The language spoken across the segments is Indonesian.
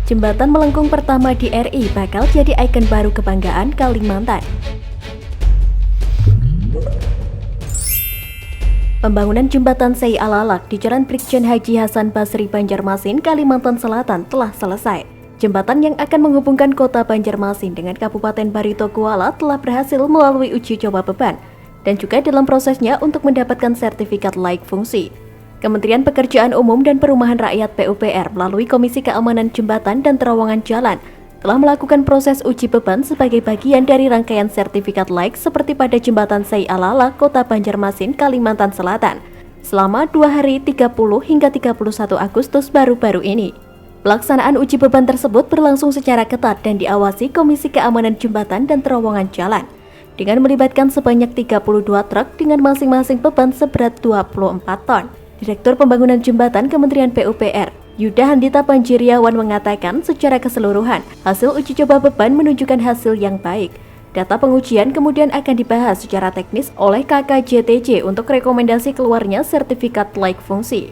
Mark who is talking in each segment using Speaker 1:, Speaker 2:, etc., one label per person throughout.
Speaker 1: Jembatan melengkung pertama di RI bakal jadi ikon baru kebanggaan Kalimantan. Pembangunan jembatan Sei Alalak di Jalan Brigjen Haji Hasan Basri, Banjarmasin, Kalimantan Selatan telah selesai. Jembatan yang akan menghubungkan kota Banjarmasin dengan Kabupaten Barito Kuala telah berhasil melalui uji coba beban dan juga dalam prosesnya untuk mendapatkan sertifikat layak fungsi. Kementerian Pekerjaan Umum dan Perumahan Rakyat PUPR melalui Komisi Keamanan Jembatan dan Terowongan Jalan telah melakukan proses uji beban sebagai bagian dari rangkaian sertifikat layak seperti pada Jembatan Sei Alalak, Kota Banjarmasin, Kalimantan Selatan selama 2 hari 30 hingga 31 Agustus baru-baru ini. Pelaksanaan uji beban tersebut berlangsung secara ketat dan diawasi Komisi Keamanan Jembatan dan Terowongan Jalan dengan melibatkan sebanyak 32 truk dengan masing-masing beban seberat 24 ton. Direktur Pembangunan Jembatan Kementerian PUPR, Yuda Handita Panjiriawan mengatakan secara keseluruhan, hasil uji coba beban menunjukkan hasil yang baik. Data pengujian kemudian akan dibahas secara teknis oleh KKJTJ untuk rekomendasi keluarnya sertifikat layak fungsi.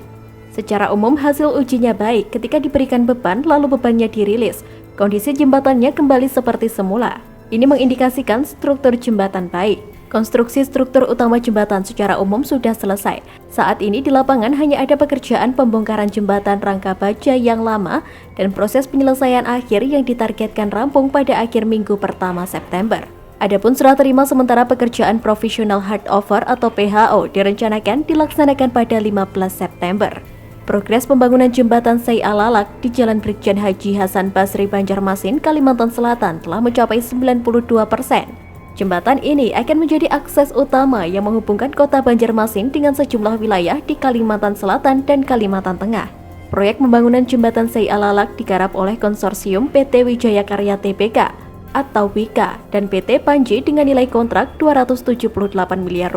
Speaker 1: Secara umum hasil ujinya baik ketika diberikan beban lalu bebannya dirilis. Kondisi jembatannya kembali seperti semula. Ini mengindikasikan struktur jembatan baik. Konstruksi struktur utama jembatan secara umum sudah selesai. Saat ini di lapangan hanya ada pekerjaan pembongkaran jembatan rangka baja yang lama dan proses penyelesaian akhir yang ditargetkan rampung pada akhir minggu pertama September. Adapun serah terima sementara pekerjaan profesional handover atau PHO direncanakan dilaksanakan pada 15 September. Progres pembangunan jembatan Sei Alalak di Jalan Brigjen Haji Hasan Basri, Banjarmasin, Kalimantan Selatan telah mencapai 92%. Jembatan ini akan menjadi akses utama yang menghubungkan kota Banjarmasin dengan sejumlah wilayah di Kalimantan Selatan dan Kalimantan Tengah. Proyek pembangunan jembatan Sei Alalak digarap oleh konsorsium PT Wijaya Karya Tbk atau WIKA dan PT Panji dengan nilai kontrak Rp278 miliar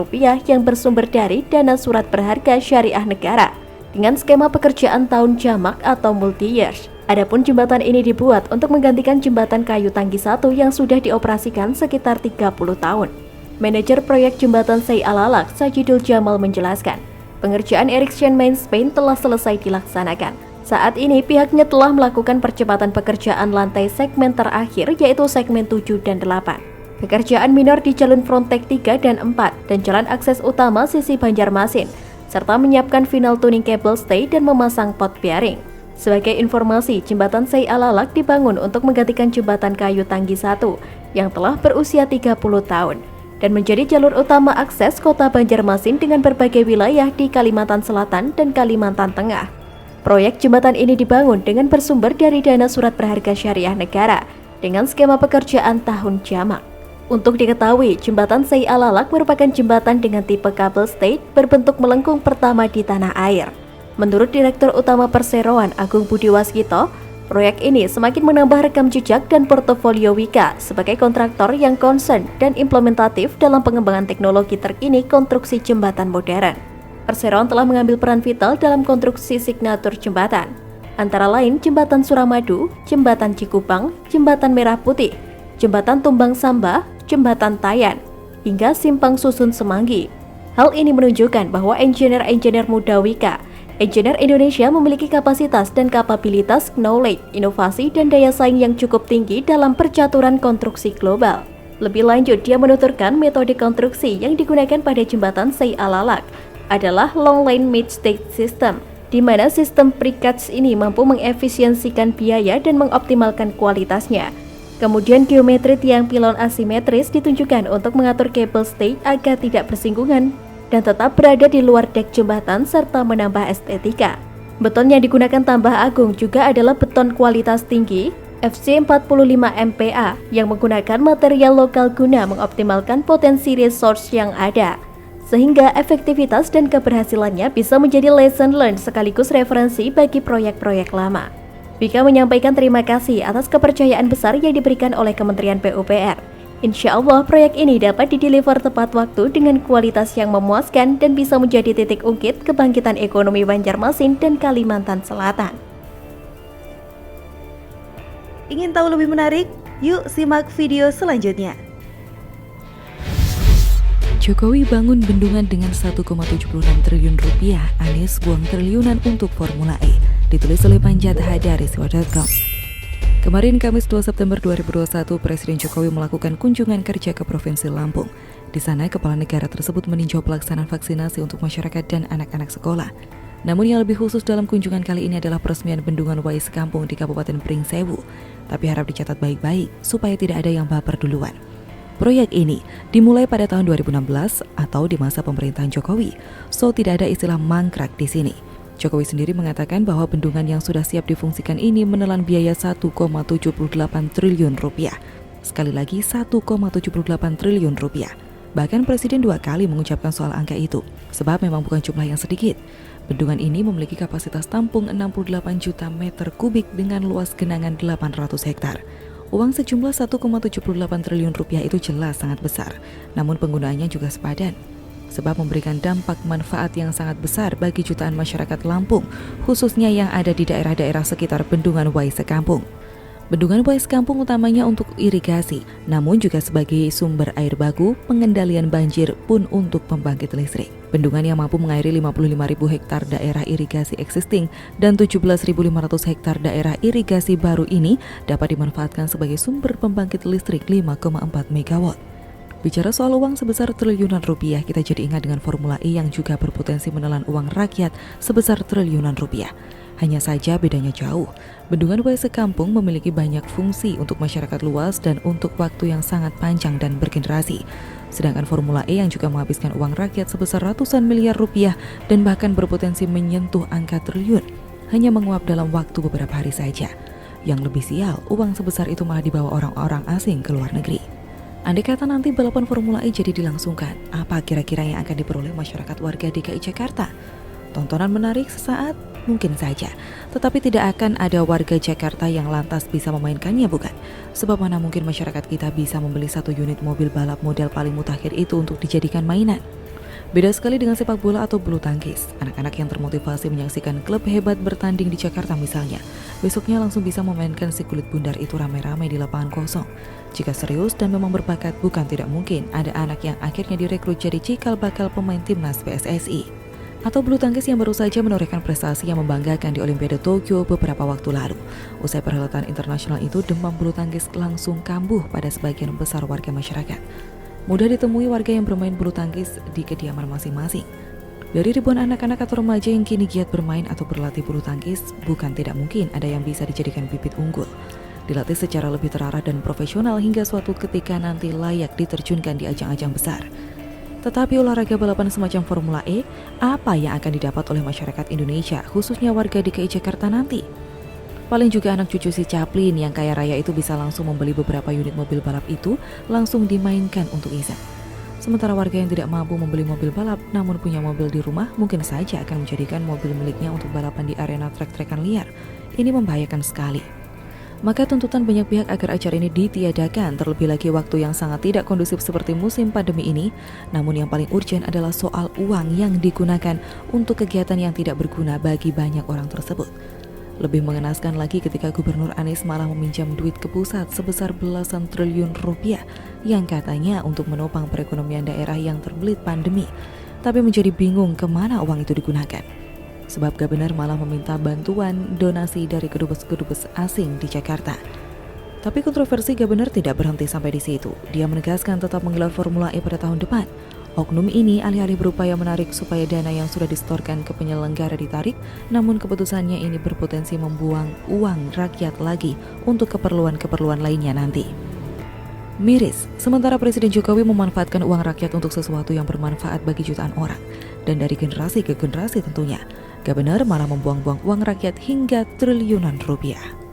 Speaker 1: yang bersumber dari dana surat berharga syariah negara dengan skema pekerjaan tahun jamak atau multi-years. Adapun jembatan ini dibuat untuk menggantikan jembatan kayu tangki 1 yang sudah dioperasikan sekitar 30 tahun. Manajer proyek jembatan Sei Alalak, Sajidul Jamal menjelaskan, pengerjaan erection main span telah selesai dilaksanakan. Saat ini pihaknya telah melakukan percepatan pekerjaan lantai segmen terakhir yaitu segmen 7 dan 8. Pekerjaan minor di jalur Frontek 3 dan 4 dan jalan akses utama sisi Banjarmasin, serta menyiapkan final tuning cable stay dan memasang pot bearing. Sebagai informasi, jembatan Sei Alalak dibangun untuk menggantikan jembatan kayu tangki 1 yang telah berusia 30 tahun dan menjadi jalur utama akses kota Banjarmasin dengan berbagai wilayah di Kalimantan Selatan dan Kalimantan Tengah. Proyek jembatan ini dibangun dengan bersumber dari dana surat berharga syariah negara dengan skema pekerjaan tahun jamak. Untuk diketahui, jembatan Sei Alalak merupakan jembatan dengan tipe kabel stay berbentuk melengkung pertama di tanah air. Menurut Direktur Utama Perseroan Agung Budi Waskito, proyek ini semakin menambah rekam jejak dan portofolio WIKA sebagai kontraktor yang concern dan implementatif dalam pengembangan teknologi terkini konstruksi jembatan modern. Perseroan telah mengambil peran vital dalam konstruksi signatur jembatan, antara lain Jembatan Suramadu, Jembatan Cikupang, Jembatan Merah Putih, Jembatan Tumbang Samba, Jembatan Tayan, hingga Simpang Susun Semanggi. Hal ini menunjukkan bahwa engineer-engineer muda WIKA, engineer Indonesia memiliki kapasitas dan kapabilitas, knowledge, inovasi, dan daya saing yang cukup tinggi dalam percaturan konstruksi global. Lebih lanjut, dia menuturkan metode konstruksi yang digunakan pada jembatan Sei Alalak adalah long line mid stage system, di mana sistem precast ini mampu mengefisiensikan biaya dan mengoptimalkan kualitasnya. Kemudian geometri tiang pilon asimetris ditunjukkan untuk mengatur kabel stay agar tidak bersinggungan dan tetap berada di luar dek jembatan serta menambah estetika. Beton yang digunakan tambah agung juga adalah beton kualitas tinggi FC 45 MPa yang menggunakan material lokal guna mengoptimalkan potensi resource yang ada, sehingga efektivitas dan keberhasilannya bisa menjadi lesson learned sekaligus referensi bagi proyek-proyek lama. Bika menyampaikan terima kasih atas kepercayaan besar yang diberikan oleh Kementerian PUPR. Insya Allah proyek ini dapat dideliver tepat waktu dengan kualitas yang memuaskan dan bisa menjadi titik ungkit kebangkitan ekonomi Banjarmasin dan Kalimantan Selatan.
Speaker 2: Ingin tahu lebih menarik? Yuk simak video selanjutnya.
Speaker 3: Jokowi bangun bendungan dengan 1,76 triliun rupiah, Anies buang triliunan untuk Formula E. Ditulis oleh Panjat dari Siwa.com. Kemarin Kamis 2 September 2021, Presiden Jokowi melakukan kunjungan kerja ke Provinsi Lampung. Di sana, kepala negara tersebut meninjau pelaksanaan vaksinasi untuk masyarakat dan anak-anak sekolah. Namun yang lebih khusus dalam kunjungan kali ini adalah peresmian bendungan Wai Sekampung di Kabupaten Pringsewu. Tapi harap dicatat baik-baik supaya tidak ada yang baper duluan. Proyek ini dimulai pada tahun 2016 atau di masa pemerintahan Jokowi, so tidak ada istilah mangkrak di sini. Jokowi sendiri mengatakan bahwa bendungan yang sudah siap difungsikan ini menelan biaya 1,78 triliun rupiah. Sekali lagi 1,78 triliun rupiah. Bahkan Presiden 2 kali mengucapkan soal angka itu, sebab memang bukan jumlah yang sedikit. Bendungan ini memiliki kapasitas tampung 68 juta meter kubik dengan luas genangan 800 hektar. Uang sejumlah 1,78 triliun rupiah itu jelas sangat besar, namun penggunaannya juga sepadan. Sebab memberikan dampak manfaat yang sangat besar bagi jutaan masyarakat Lampung, khususnya yang ada di daerah-daerah sekitar bendungan Wai Sekampung. Bendungan Wai Sekampung utamanya untuk irigasi, namun juga sebagai sumber air baku, pengendalian banjir pun untuk pembangkit listrik. Bendungan yang mampu mengairi 55.000 hektar daerah irigasi existing dan 17.500 hektar daerah irigasi baru ini dapat dimanfaatkan sebagai sumber pembangkit listrik 5,4 megawatt. Bicara soal uang sebesar triliunan rupiah, kita jadi ingat dengan Formula E yang juga berpotensi menelan uang rakyat sebesar triliunan rupiah. Hanya saja bedanya jauh. Bendungan Wai Sekampung memiliki banyak fungsi untuk masyarakat luas dan untuk waktu yang sangat panjang dan bergenerasi. Sedangkan Formula E yang juga menghabiskan uang rakyat sebesar ratusan miliar rupiah dan bahkan berpotensi menyentuh angka triliun, hanya menguap dalam waktu beberapa hari saja. Yang lebih sial, uang sebesar itu malah dibawa orang-orang asing ke luar negeri. Andai kata nanti balapan Formula E jadi dilangsungkan, apa kira-kira yang akan diperoleh masyarakat warga DKI Jakarta? Tontonan menarik sesaat? Mungkin saja. Tetapi tidak akan ada warga Jakarta yang lantas bisa memainkannya, bukan? Sebab mana mungkin masyarakat kita bisa membeli satu unit mobil balap model paling mutakhir itu untuk dijadikan mainan? Beda sekali dengan sepak bola atau bulu tangkis. Anak-anak yang termotivasi menyaksikan klub hebat bertanding di Jakarta misalnya, besoknya langsung bisa memainkan si kulit bundar itu ramai-ramai di lapangan kosong. Jika serius dan memang berbakat, bukan tidak mungkin ada anak yang akhirnya direkrut jadi cikal bakal pemain timnas PSSI. Atau bulu tangkis yang baru saja menorehkan prestasi yang membanggakan di Olimpiade Tokyo beberapa waktu lalu. Usai perhelatan internasional itu, demam bulu tangkis langsung kambuh pada sebagian besar warga masyarakat. Mudah ditemui warga yang bermain bulu tangkis di kediaman masing-masing. Dari ribuan anak-anak atau remaja yang kini giat bermain atau berlatih bulu tangkis, bukan tidak mungkin ada yang bisa dijadikan bibit unggul. Dilatih secara lebih terarah dan profesional hingga suatu ketika nanti layak diterjunkan di ajang-ajang besar. Tetapi olahraga balapan semacam Formula E, apa yang akan didapat oleh masyarakat Indonesia, khususnya warga DKI Jakarta nanti? Paling juga anak cucu si Chaplin yang kaya raya itu bisa langsung membeli beberapa unit mobil balap itu, langsung dimainkan untuk iseng. Sementara warga yang tidak mampu membeli mobil balap, namun punya mobil di rumah, mungkin saja akan menjadikan mobil miliknya untuk balapan di arena trek-trekan liar. Ini membahayakan sekali. Maka tuntutan banyak pihak agar acara ini ditiadakan, terlebih lagi waktu yang sangat tidak kondusif seperti musim pandemi ini. Namun yang paling urgent adalah soal uang yang digunakan untuk kegiatan yang tidak berguna bagi banyak orang tersebut. Lebih mengenaskan lagi ketika Gubernur Anies malah meminjam duit ke pusat sebesar belasan triliun rupiah yang katanya untuk menopang perekonomian daerah yang terbelit pandemi. Tapi menjadi bingung kemana uang itu digunakan. Sebab Gubernur malah meminta bantuan donasi dari kedubes-kedubes asing di Jakarta. Tapi kontroversi Gubernur tidak berhenti sampai di situ. Dia menegaskan tetap menggelar Formula E pada tahun depan. Oknum ini alih-alih berupaya menarik supaya dana yang sudah disetorkan ke penyelenggara ditarik, namun keputusannya ini berpotensi membuang uang rakyat lagi untuk keperluan-keperluan lainnya nanti. Miris, sementara Presiden Jokowi memanfaatkan uang rakyat untuk sesuatu yang bermanfaat bagi jutaan orang. Dan dari generasi ke generasi tentunya, Gubernur malah membuang-buang uang rakyat hingga triliunan rupiah.